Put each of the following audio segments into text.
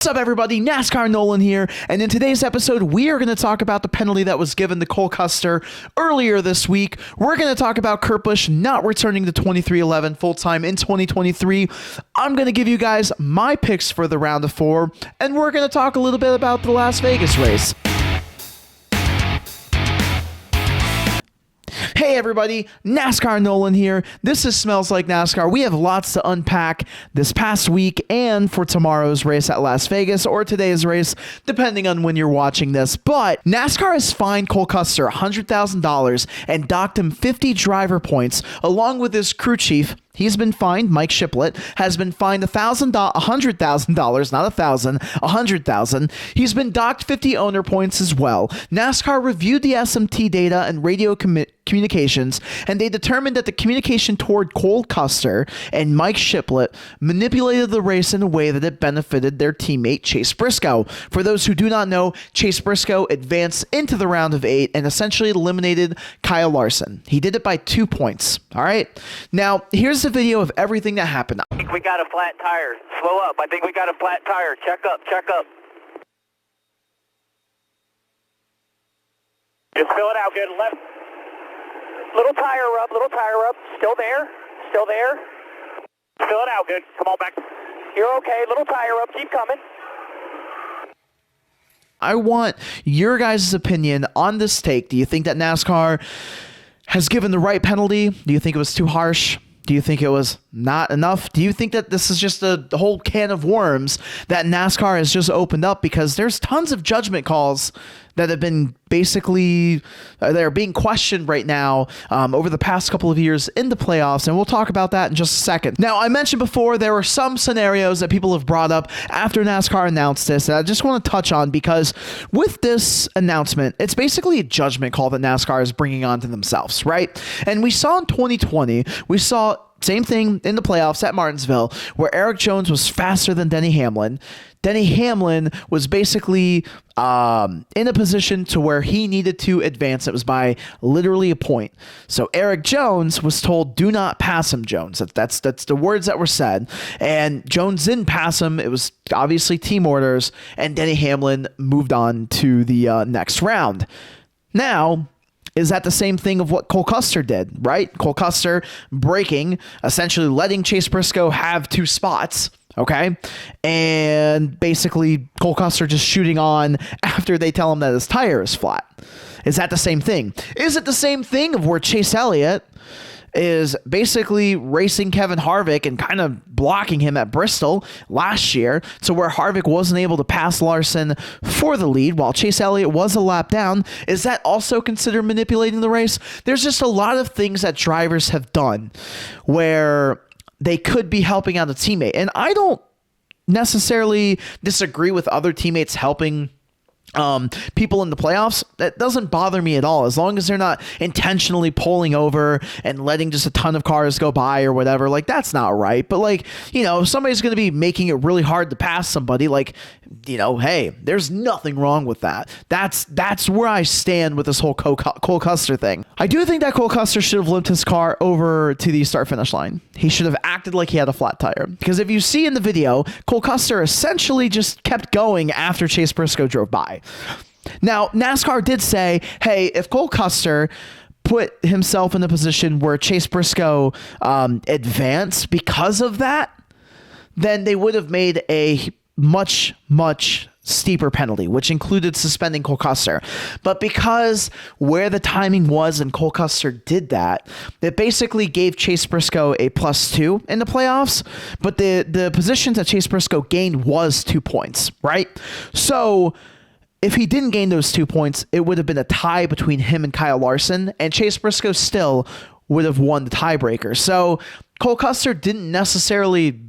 What's up, everybody? NASCAR Nolan here, and in today's episode, we are going to talk about the penalty that was given to Cole Custer earlier this week. We're going to talk about Kurt Busch not returning to 2311 full-time in 2023. I'm going to give you guys my picks for the round of 4, and we're going to talk a little bit about the Las Vegas race. Hey everybody, NASCAR Nolan here. This is Smells Like NASCAR. We have lots to unpack this past week and for tomorrow's race at Las Vegas or today's race, depending on when you're watching this. But NASCAR has fined Cole Custer $100,000 and docked him 50 driver points along with his crew chief. He's been fined, Mike Shiplett, has been fined $100,000, not $100,000. He's been docked 50 owner points as well. NASCAR reviewed the SMT data and radio communications, and they determined that the communication toward Cole Custer and Mike Shiplett manipulated the race in a way that it benefited their teammate Chase Briscoe. For those who do not know, Chase Briscoe advanced into the round of 8 and essentially eliminated Kyle Larson. He did it by 2 points. All right. Now, here's the video of everything that happened. I think we got a flat tire. Slow up. I think we got a flat tire. Check up. Check up. Just fill it out. Good. Left. Little tire rub. Little tire rub. Still there. Still there. Fill it out. Good. Come on back. You're okay. Little tire rub. Keep coming. I want your guys' opinion on this take. Do you think that NASCAR has given the right penalty? Do you think it was too harsh? Do you think it was not enough? Do you think that this is just a whole can of worms that NASCAR has just opened up? Because there's tons of judgment calls that have been basically, they're being questioned right now over the past couple of years in the playoffs, and we'll talk about that in just a second. Now, I mentioned before there were some scenarios that people have brought up after NASCAR announced this that I just want to touch on, because with this announcement, it's basically a judgment call that NASCAR is bringing onto themselves, right? And we saw in 2020, we saw same thing in the playoffs at Martinsville, where Erik Jones was faster than Denny Hamlin. Denny Hamlin was basically in a position to where he needed to advance. It was by literally a point. So Erik Jones was told, do not pass him, Jones. That's the words that were said. And Jones didn't pass him. It was obviously team orders, and Denny Hamlin moved on to the next round. Now, is that the same thing of what Cole Custer did, right? Cole Custer braking, essentially letting Chase Briscoe have 2 spots, okay? And basically Cole Custer just shooting on after they tell him that his tire is flat. Is that the same thing? Is it the same thing of where Chase Elliott is basically racing Kevin Harvick and kind of blocking him at Bristol last year, to where Harvick wasn't able to pass Larson for the lead while Chase Elliott was a lap down? Is that also considered manipulating the race? There's just a lot of things that drivers have done where they could be helping out a teammate. And I don't necessarily disagree with other teammates helping people in the playoffs. That doesn't bother me at all, as long as they're not intentionally pulling over and letting just a ton of cars go by or whatever. Like, that's not right. But, like, you know, if somebody's going to be making it really hard to pass somebody, like, you know, hey, there's nothing wrong with that. That's where I stand with this whole Cole Custer thing. I do think that Cole Custer should have limped his car over to the start finish line. He should have acted like he had a flat tire, because if you see in the video, Cole Custer essentially just kept going after Chase Briscoe drove by. Now, NASCAR did say, hey, if Cole Custer put himself in a position where Chase Briscoe advanced because of that, then they would have made a much, much steeper penalty, which included suspending Cole Custer. But because where the timing was and Cole Custer did that, it basically gave Chase Briscoe a +2 in the playoffs, but the positions that Chase Briscoe gained was 2 points, right? So if he didn't gain those 2 points, it would have been a tie between him and Kyle Larson, and Chase Briscoe still would have won the tiebreaker. So Cole Custer didn't necessarily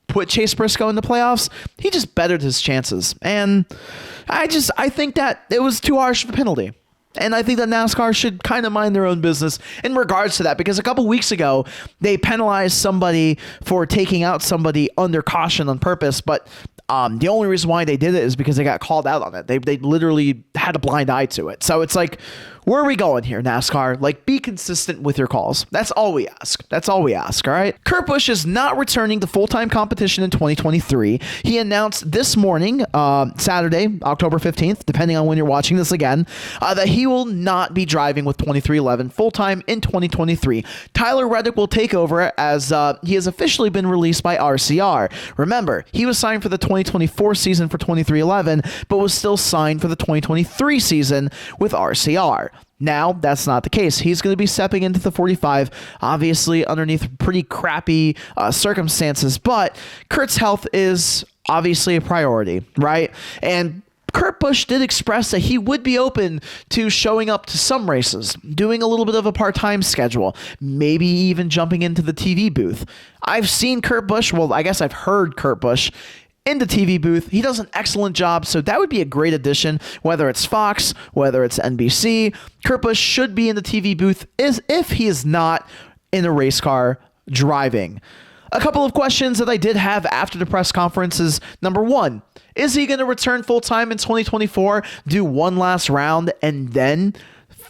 put Chase Briscoe in the playoffs. He just bettered his chances. And I think that it was too harsh of a penalty. And I think that NASCAR should kind of mind their own business in regards to that, because a couple weeks ago, they penalized somebody for taking out somebody under caution on purpose, but the only reason why they did it is because they got called out on it. They literally had a blind eye to it. So it's like, Where are we going here, NASCAR? Like, be consistent with your calls. That's all we ask. That's all we ask, all right? Kurt Busch is not returning to full-time competition in 2023. He announced this morning, Saturday, October 15th, depending on when you're watching this again, that he will not be driving with 2311 full-time in 2023. Tyler Reddick will take over as he has officially been released by RCR. Remember, he was signed for the 2024 season for 2311, but was still signed for the 2023 season with RCR. Now, that's not the case. He's going to be stepping into the 45, obviously underneath pretty crappy circumstances, but Kurt's health is obviously a priority, right? And Kurt Busch did express that he would be open to showing up to some races, doing a little bit of a part-time schedule, maybe even jumping into the TV booth. I've seen Kurt Busch, well, I guess I've heard Kurt Busch in the TV booth. He does an excellent job, so that would be a great addition, whether it's Fox, whether it's NBC. Kurt Busch should be in the TV booth if he is not in a race car driving. A couple of questions that I did have after the press conference is, number one, is he going to return full-time in 2024, do one last round, and then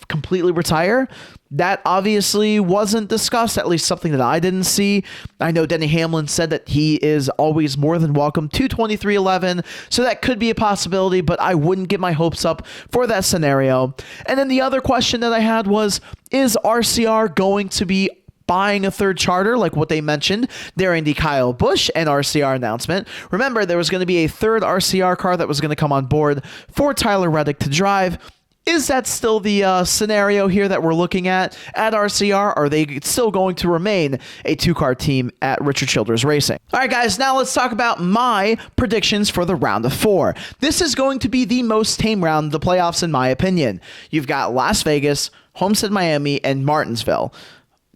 completely retire? That obviously wasn't discussed, at least something that I didn't see. I know Denny Hamlin said that he is always more than welcome to 2311, so that could be a possibility, but I wouldn't get my hopes up for that scenario. And then the other question that I had was, is RCR going to be buying a third charter like what they mentioned during the Kyle Busch and RCR announcement? Remember, there was going to be a third RCR car that was going to come on board for Tyler Reddick to drive. Is that still the scenario here that we're looking at RCR? Are they still going to remain a two-car team at Richard Childress Racing? All right, guys, now let's talk about my predictions for the round of 4. This is going to be the most tame round of the playoffs, in my opinion. You've got Las Vegas, Homestead Miami, and Martinsville.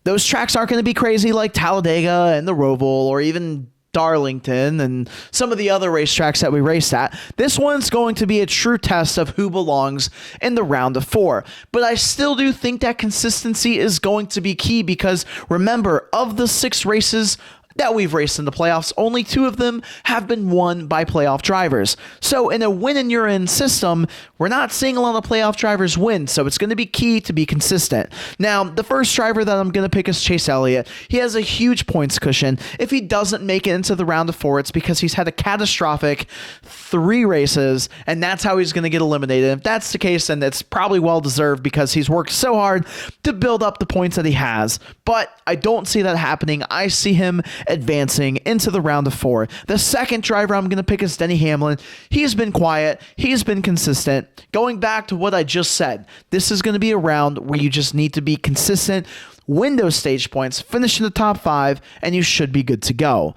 Those tracks aren't going to be crazy like Talladega and the ROVAL or even Darlington and some of the other racetracks that we raced at. This one's going to be a true test of who belongs in the round of 4. But I still do think that consistency is going to be key because remember, of the 6 races that we've raced in the playoffs, only 2 of them have been won by playoff drivers. So in a win and you're in system, we're not seeing a lot of playoff drivers win, so it's going to be key to be consistent. Now, the first driver that I'm going to pick is Chase Elliott. He has a huge points cushion. If he doesn't make it into the round of 4, it's because he's had a catastrophic 3 races, and that's how he's going to get eliminated. If that's the case, then it's probably well-deserved because he's worked so hard to build up the points that he has. But I don't see that happening. I see him advancing into the round of 4. The second driver I'm going to pick is Denny Hamlin. He's been quiet. He's been consistent. Going back to what I just said, this is going to be a round where you just need to be consistent, win those stage points, finish in the top 5, and you should be good to go.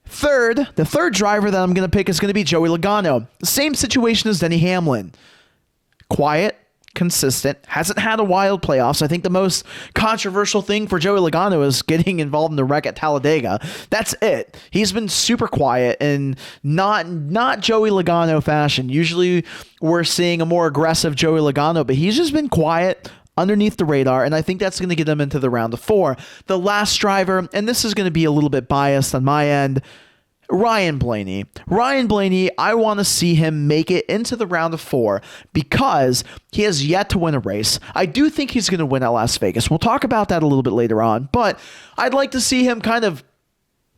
The third driver that I'm going to pick is going to be Joey Logano. The same situation as Denny Hamlin. Quiet, consistent, hasn't had a wild playoffs. I think the most controversial thing for Joey Logano is getting involved in the wreck at Talladega. That's it. He's been super quiet and not Joey Logano fashion. Usually we're seeing a more aggressive Joey Logano, but he's just been quiet underneath the radar, and I think that's going to get him into the round of 4. The last driver, and this is going to be a little bit biased on my end, Ryan Blaney. Ryan Blaney, I want to see him make it into the round of 4 because he has yet to win a race. I do think he's going to win at Las Vegas. We'll talk about that a little bit later on, but I'd like to see him kind of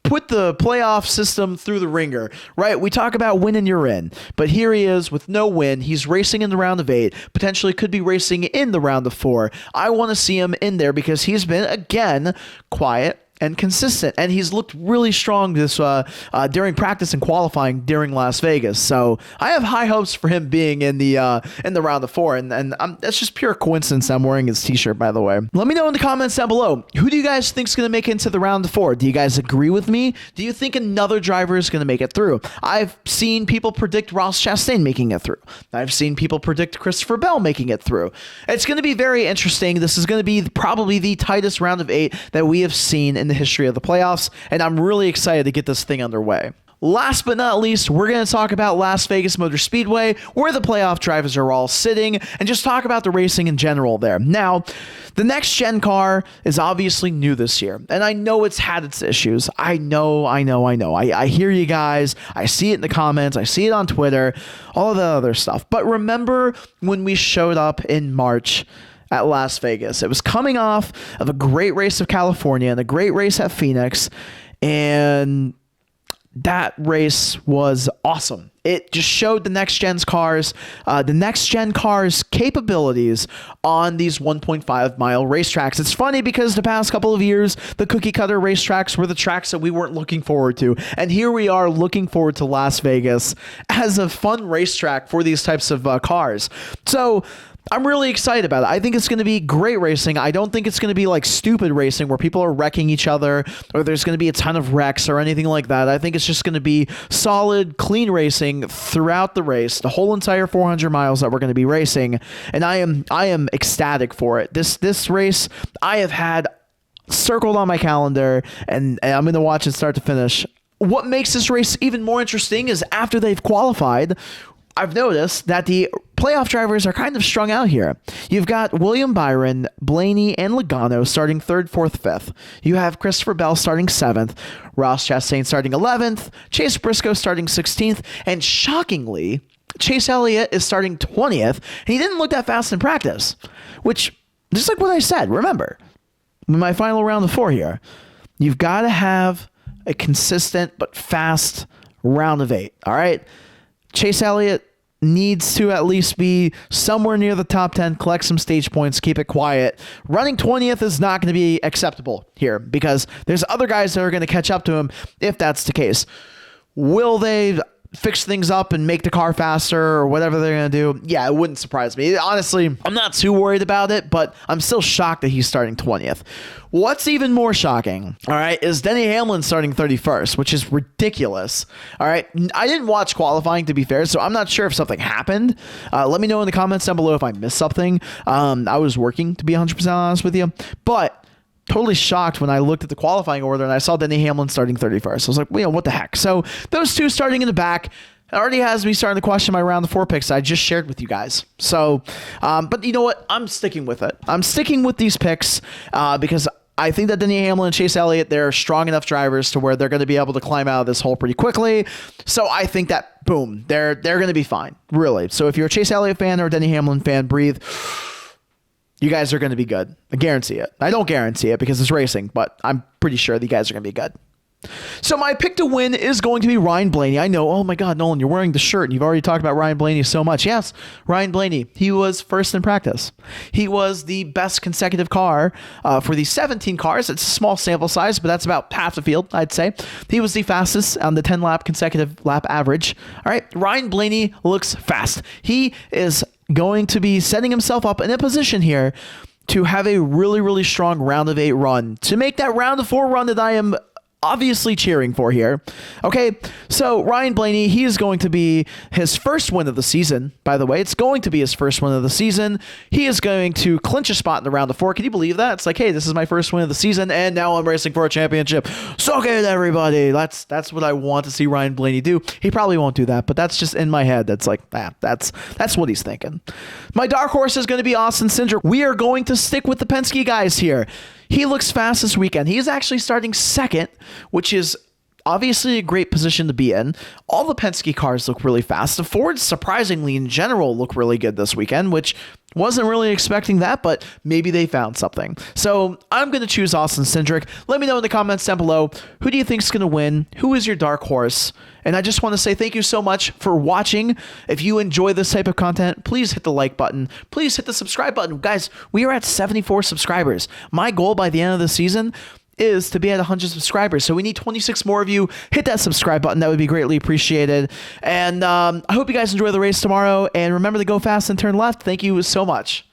put the playoff system through the ringer, right? We talk about win and you're in, but here he is with no win. He's racing in the round of 8, potentially could be racing in the round of 4. I want to see him in there because he's been, again, quiet and consistent, and he's looked really strong this during practice and qualifying during Las Vegas. So I have high hopes for him being in the round of 4, and that's just pure coincidence. I'm wearing his t-shirt, by the way. Let me know in the comments down below. Who do you guys think is going to make it into the round of 4? Do you guys agree with me? Do you think another driver is going to make it through? I've seen people predict Ross Chastain making it through. I've seen people predict Christopher Bell making it through. It's going to be very interesting. This is going to be probably the tightest round of 8 that we have seen in the history of the playoffs, and I'm really excited to get this thing underway. last but not least, we're going to talk about Las Vegas Motor Speedway, where the playoff drivers are all sitting, and just talk about the racing in general there. Now, the next gen car is obviously new this year, and I know it's had its issues. I know. I hear you guys. I see it in the comments. I see it on Twitter, all of the other stuff. But remember when we showed up in March at Las Vegas? It was coming off of a great race of California and a great race at Phoenix, and that race was awesome. It just showed the next gen cars capabilities on these 1.5 mile racetracks. It's funny because the past couple of years, the cookie cutter racetracks were the tracks that we weren't looking forward to. And here we are looking forward to Las Vegas as a fun racetrack for these types of cars. So I'm really excited about it. I think it's going to be great racing. I don't think it's going to be like stupid racing where people are wrecking each other or there's going to be a ton of wrecks or anything like that. I think it's just going to be solid, clean racing throughout the race, the whole entire 400 miles that we're going to be racing. And I am ecstatic for it. This race I have had circled on my calendar, and I'm going to watch it start to finish. What makes this race even more interesting is after they've qualified, I've noticed that the playoff drivers are kind of strung out here. You've got William Byron, Blaney, and Logano starting 3rd, 4th, 5th. You have Christopher Bell starting 7th, Ross Chastain starting 11th, Chase Briscoe starting 16th, and shockingly, Chase Elliott is starting 20th, and he didn't look that fast in practice, which, just like what I said, remember, in my final round of 4 here, you've got to have a consistent but fast round of 8, all right? Chase Elliott needs to at least be somewhere near the top 10, collect some stage points, keep it quiet. Running 20th is not going to be acceptable here because there's other guys that are going to catch up to him if that's the case. Will they fix things up and make the car faster or whatever they're going to do? Yeah, it wouldn't surprise me. Honestly, I'm not too worried about it, but I'm still shocked that he's starting 20th. What's even more shocking, all right, is Denny Hamlin starting 31st, which is ridiculous. All right, I didn't watch qualifying, to be fair, so I'm not sure if something happened. Let me know in the comments down below if I missed something. I was working, to be 100% honest with you, but totally shocked when I looked at the qualifying order and I saw Denny Hamlin starting 31st. I was like, what the heck? So those two starting in the back already has me starting to question my round of 4 picks I just shared with you guys. So, but you know what? I'm sticking with it. I'm sticking with these picks because I think that Denny Hamlin and Chase Elliott, they're strong enough drivers to where they're going to be able to climb out of this hole pretty quickly. So I think that, boom, they're going to be fine, really. So if you're a Chase Elliott fan or a Denny Hamlin fan, breathe. You guys are going to be good. I guarantee it. I don't guarantee it because it's racing, but I'm pretty sure you guys are going to be good. So my pick to win is going to be Ryan Blaney. I know, oh my God, Nolan, you're wearing the shirt and you've already talked about Ryan Blaney so much. Yes, Ryan Blaney, he was first in practice. He was the best consecutive car for the 17 cars. It's a small sample size, but that's about half the field, I'd say. He was the fastest on the 10-lap consecutive lap average. All right, Ryan Blaney looks fast. He is going to be setting himself up in a position here to have a really, really strong round of 8 run, to make that round of 4 run that I am obviously cheering for here. Okay, so Ryan Blaney, he is going to be his first win of the season, by the way. It's going to be his first win of the season. He is going to clinch a spot in the round of 4. Can you believe that? It's like, hey, this is my first win of the season, and now I'm racing for a championship. So good, everybody. That's what I want to see Ryan Blaney do. He probably won't do that, but that's just in my head. That's like, that's what he's thinking. My dark horse is going to be Austin Cindric. We are going to stick with the Penske guys here. He looks fast this weekend. He is actually starting 2nd, which is obviously a great position to be in. All the Penske cars look really fast. The Fords, surprisingly, in general, look really good this weekend, which wasn't really expecting that, but maybe they found something. So I'm going to choose Austin Cindric. Let me know in the comments down below, who do you think is going to win? Who is your dark horse? And I just want to say thank you so much for watching. If you enjoy this type of content, please hit the like button. Please hit the subscribe button. Guys, we are at 74 subscribers. My goal by the end of the season is to be at 100 subscribers. So we need 26 more of you. Hit that subscribe button. That would be greatly appreciated. And I hope you guys enjoy the race tomorrow. And remember to go fast and turn left. Thank you so much.